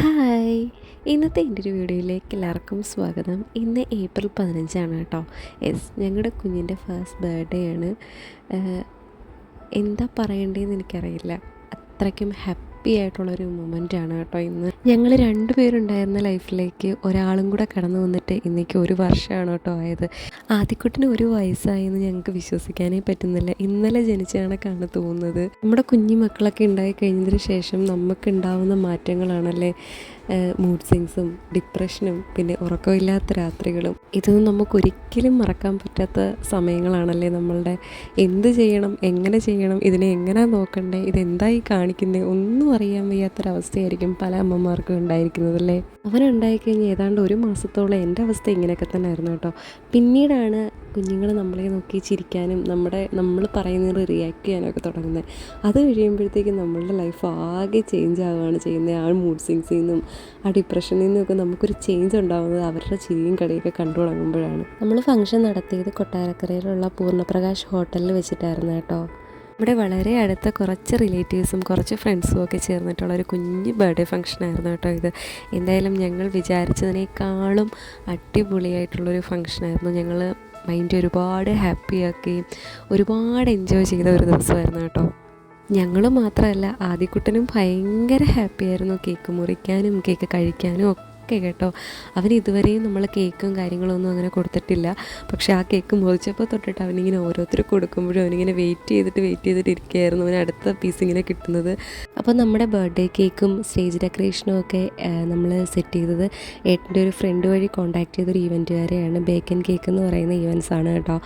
Hi, ഇന്നത്തെ എൻ്റെ ഒരു വീഡിയോയിലേക്ക് എല്ലാവർക്കും സ്വാഗതം. ഇന്ന് ഏപ്രിൽ 15 കേട്ടോ. ഞങ്ങളുടെ കുഞ്ഞിൻ്റെ ഫസ്റ്റ് ബർത്ത്ഡേ ആണ്. എന്താ പറയേണ്ടതെന്ന് എനിക്കറിയില്ല. അത്രയ്ക്കും ഹാപ്പി ആയിട്ടുള്ളൊരു മൊമെൻ്റാണ് കേട്ടോ ഇന്ന്. ഞങ്ങൾ രണ്ടുപേരുണ്ടായിരുന്ന ലൈഫിലേക്ക് ഒരാളും കൂടെ കടന്നു വന്നിട്ട് ഇന്നേക്ക് 1 വർഷമാണ് കേട്ടോ ആയത്. ആദ്യക്കുട്ടിന് 1 വയസ്സായെന്ന് ഞങ്ങൾക്ക് വിശ്വസിക്കാനേ പറ്റുന്നില്ല. ഇന്നലെ ജനിച്ച കണക്കാണ് തോന്നുന്നത്. നമ്മുടെ കുഞ്ഞു മക്കളൊക്കെ ഉണ്ടായി കഴിഞ്ഞതിന് ശേഷം നമുക്കുണ്ടാവുന്ന മാറ്റങ്ങളാണല്ലേ മൂഡ് സ്വിങ്സും ഡിപ്രഷനും പിന്നെ ഉറക്കമില്ലാത്ത രാത്രികളും. ഇതൊന്നും നമുക്കൊരിക്കലും മറക്കാൻ പറ്റാത്ത സമയങ്ങളാണല്ലേ നമ്മളുടെ. എന്ത് ചെയ്യണം, എങ്ങനെ ചെയ്യണം, ഇതിനെ എങ്ങനെ നോക്കണ്ടേ, ഇതെന്തായി കാണിക്കുന്നത് ഒന്നും അറിയാൻ വയ്യാത്തൊരവസ്ഥയായിരിക്കും പല അമ്മമാർക്കും ഉണ്ടായിരിക്കുന്നതല്ലേ. അവനുണ്ടായിക്കഴിഞ്ഞ് ഏതാണ്ട് 1 മാസത്തോളം എൻ്റെ അവസ്ഥ ഇങ്ങനെയൊക്കെ തന്നെ ആയിരുന്നു കേട്ടോ. പിന്നീടാണ് കുഞ്ഞുങ്ങൾ നമ്മളെ നോക്കി ചിരിക്കാനും നമ്മൾ പറയുന്നത് റിയാക്ട് ചെയ്യാനൊക്കെ തുടങ്ങുന്നത്. അത് കഴിയുമ്പോഴത്തേക്കും നമ്മളുടെ ലൈഫ് ആകെ ചേഞ്ച് ആവുകയാണ് ചെയ്യുന്നത്. ആ മൂഡ് സ്വിങ്സിൽ നിന്നും ആ ഡിപ്രഷനിൽ നിന്നൊക്കെ നമുക്കൊരു ചേഞ്ച് ഉണ്ടാകുന്നത് അവരുടെ ചിരിയും കളിയൊക്കെ കണ്ടു തുടങ്ങുമ്പോഴാണ്. നമ്മൾ ഫംഗ്ഷൻ നടത്തിയത് കൊട്ടാരക്കരയിലുള്ള പൂർണ്ണപ്രകാശ് ഹോട്ടലിൽ വെച്ചിട്ടായിരുന്നു കേട്ടോ. ഇവിടെ വളരെ അടുത്ത കുറച്ച് റിലേറ്റീവ്സും കുറച്ച് ഫ്രണ്ട്സും ഒക്കെ ചേർന്നിട്ടുള്ളൊരു കുഞ്ഞ് ബർത്ത്ഡേ ഫംഗ്ഷനായിരുന്നു കേട്ടോ ഇത്. എന്തായാലും ഞങ്ങൾ വിചാരിച്ചതിനേക്കാളും അടിപൊളിയായിട്ടുള്ളൊരു ഫംഗ്ഷനായിരുന്നു. ഞങ്ങൾ മൈൻഡ് ഒരുപാട് ഹാപ്പിയാക്കുകയും ഒരുപാട് എൻജോയ് ചെയ്ത ഒരു ദിവസമായിരുന്നു കേട്ടോ. ഞങ്ങൾ മാത്രമല്ല, ആദ്യക്കുട്ടനും ഭയങ്കര ഹാപ്പിയായിരുന്നു. കേക്ക് മുറിക്കാനും കേക്ക് കഴിക്കാനും ഒക്കെ കേട്ടോ. അവന് ഇതുവരെയും നമ്മൾ കേക്കും കാര്യങ്ങളൊന്നും അങ്ങനെ കൊടുത്തിട്ടില്ല. പക്ഷേ ആ കേക്ക് മുറിച്ചപ്പോൾ തൊട്ടിട്ട് അവനിങ്ങനെ ഓരോരുത്തർ കൊടുക്കുമ്പോഴും അവനിങ്ങനെ വെയിറ്റ് ചെയ്തിട്ട് ഇരിക്കുകയായിരുന്നു അവന് അടുത്ത പീസ് ഇങ്ങനെ കിട്ടുന്നത്. അപ്പോൾ നമ്മുടെ ബർത്ത്ഡേ കേക്കും സ്റ്റേജ് ഡെക്കറേഷനും ഒക്കെ നമ്മൾ സെറ്റ് ചെയ്തത് ഏട്ടൻ്റെ ഒരു ഫ്രണ്ട് വഴി കോൺടാക്ട് ചെയ്തൊരു ഈവൻറ്റുകാരെയാണ്. ബേക്കൻ കേക്ക് എന്ന് പറയുന്ന ഈവൻറ്റ്സ് ആണ് കേട്ടോ.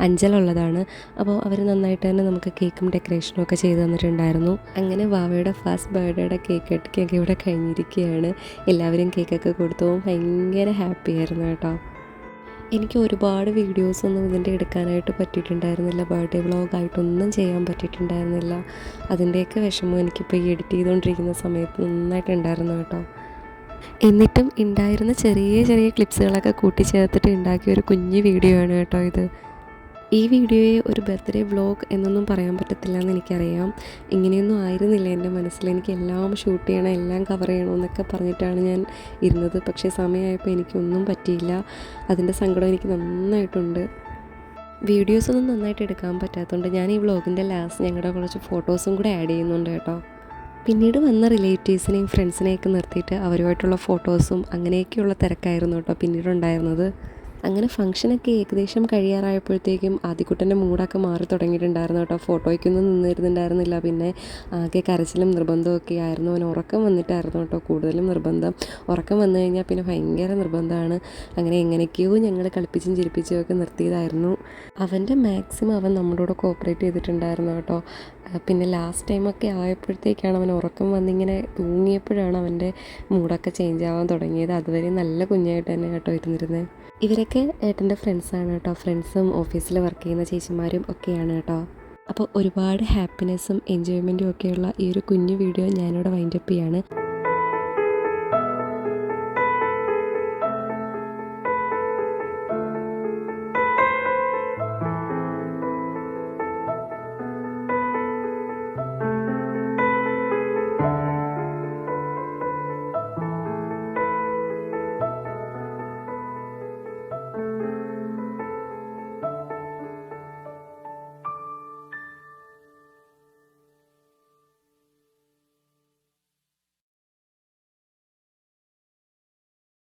അഞ്ചലുള്ളതാണ്. അപ്പോൾ അവർ നന്നായിട്ട് തന്നെ നമുക്ക് കേക്കും ഡെക്കറേഷനും ഒക്കെ ചെയ്ത് തന്നിട്ടുണ്ടായിരുന്നു. അങ്ങനെ വാവയുടെ ഫസ്റ്റ് ബർത്ത്ഡേയുടെ കേക്ക് കട്ടിങ്ങൊക്കെ ഇവിടെ കഴിഞ്ഞിരിക്കുകയാണ്. എല്ലാവരും കേക്കൊക്കെ കൊടുത്തു. ഭയങ്കര ഹാപ്പി ആയിരുന്നു കേട്ടോ. എനിക്ക് ഒരുപാട് വീഡിയോസൊന്നും ഇതിൻ്റെ എടുക്കാനായിട്ട് പറ്റിയിട്ടുണ്ടായിരുന്നില്ല. ബർത്ത്ഡേ വ്ളോഗായിട്ടൊന്നും ചെയ്യാൻ പറ്റിയിട്ടുണ്ടായിരുന്നില്ല. അതിൻ്റെയൊക്കെ വിഷമം എനിക്കിപ്പോൾ ഈ എഡിറ്റ് ചെയ്തുകൊണ്ടിരിക്കുന്ന സമയത്ത് നന്നായിട്ടുണ്ടായിരുന്നു കേട്ടോ. എന്നിട്ടും ഉണ്ടായിരുന്ന ചെറിയ ക്ലിപ്സുകളൊക്കെ കൂട്ടിച്ചേർത്തിട്ട് ഉണ്ടാക്കിയ ഒരു കുഞ്ഞു വീഡിയോ ആണ് കേട്ടോ ഇത്. ഈ വീഡിയോയെ ഒരു ബർത്ത്ഡേ വ്ളോഗ് എന്നൊന്നും പറയാൻ പറ്റത്തില്ല എന്ന് എനിക്കറിയാം. ഇങ്ങനെയൊന്നും ആയിരുന്നില്ല എൻ്റെ മനസ്സിൽ. എനിക്ക് എല്ലാം ഷൂട്ട് ചെയ്യണം, എല്ലാം കവർ ചെയ്യണം എന്നൊക്കെ പറഞ്ഞിട്ടാണ് ഞാൻ ഇരുന്നത്. പക്ഷേ സമയമായപ്പോൾ എനിക്കൊന്നും പറ്റിയില്ല. അതിൻ്റെ സങ്കടം എനിക്ക് നന്നായിട്ടുണ്ട്. വീഡിയോസൊന്നും നന്നായിട്ട് എടുക്കാൻ പറ്റാത്തതുകൊണ്ട് ഞാൻ ഈ വ്ളോഗിൻ്റെ ലാസ്റ്റ് ഞങ്ങളുടെ കുറച്ച് ഫോട്ടോസും കൂടെ ആഡ് ചെയ്യുന്നുണ്ട് കേട്ടോ. പിന്നീട് വന്ന റിലേറ്റീവ്സിനെയും ഫ്രണ്ട്സിനെയൊക്കെ നിർത്തിയിട്ട് അവരുമായിട്ടുള്ള ഫോട്ടോസും അങ്ങനെയൊക്കെയുള്ള തിരക്കായിരുന്നു കേട്ടോ പിന്നീടുണ്ടായിരുന്നത്. അങ്ങനെ ഫംഗ്ഷനൊക്കെ ഏകദേശം കഴിയാറായപ്പോഴത്തേക്കും ആദ്യക്കുട്ടൻ്റെ മൂടൊക്കെ മാറി തുടങ്ങിയിട്ടുണ്ടായിരുന്നു കേട്ടോ. ഫോട്ടോയ്ക്കൊന്നും നിന്നിരുന്നുണ്ടായിരുന്നില്ല. പിന്നെ ആകെ കരച്ചിലും നിർബന്ധമൊക്കെ ആയിരുന്നു. അവൻ ഉറക്കം വന്നിട്ടായിരുന്നു കേട്ടോ കൂടുതലും നിർബന്ധം. ഉറക്കം വന്നു കഴിഞ്ഞാൽ പിന്നെ ഭയങ്കര നിർബന്ധമാണ്. അങ്ങനെ എങ്ങനെയൊക്കെയോ ഞങ്ങൾ കളിപ്പിച്ചും ചിരിപ്പിച്ചും ഒക്കെ നിർത്തിയതായിരുന്നു. അവൻ്റെ മാക്സിമം അവൻ നമ്മുടെ കൂടെ കോപ്പറേറ്റ് ചെയ്തിട്ടുണ്ടായിരുന്നു കേട്ടോ. പിന്നെ ലാസ്റ്റ് ടൈമൊക്കെ ആയപ്പോഴത്തേക്കാണ് അവൻ ഉറക്കം വന്നിങ്ങനെ തൂങ്ങിയപ്പോഴാണ് അവൻ്റെ മൂടൊക്കെ ചേഞ്ച് ആവാൻ തുടങ്ങിയത്. അതുവരെ നല്ല കുഞ്ഞായിട്ട് തന്നെ കേട്ടോ ഇരുന്നിരുന്നത്. ഇവരൊക്കെ ഏട്ടൻ്റെ ഫ്രണ്ട്സാണ് കേട്ടോ. ഫ്രണ്ട്സും ഓഫീസിൽ വർക്ക് ചെയ്യുന്ന ചേച്ചിമാരും ഒക്കെയാണ് കേട്ടോ. അപ്പോൾ ഒരുപാട് ഹാപ്പിനെസ്സും എൻജോയ്മെൻറ്റും ഒക്കെയുള്ള ഈ ഒരു കുഞ്ഞു വീഡിയോ ഞാനിവിടെ വൈൻഡപ്പ് ചെയ്യാണ്.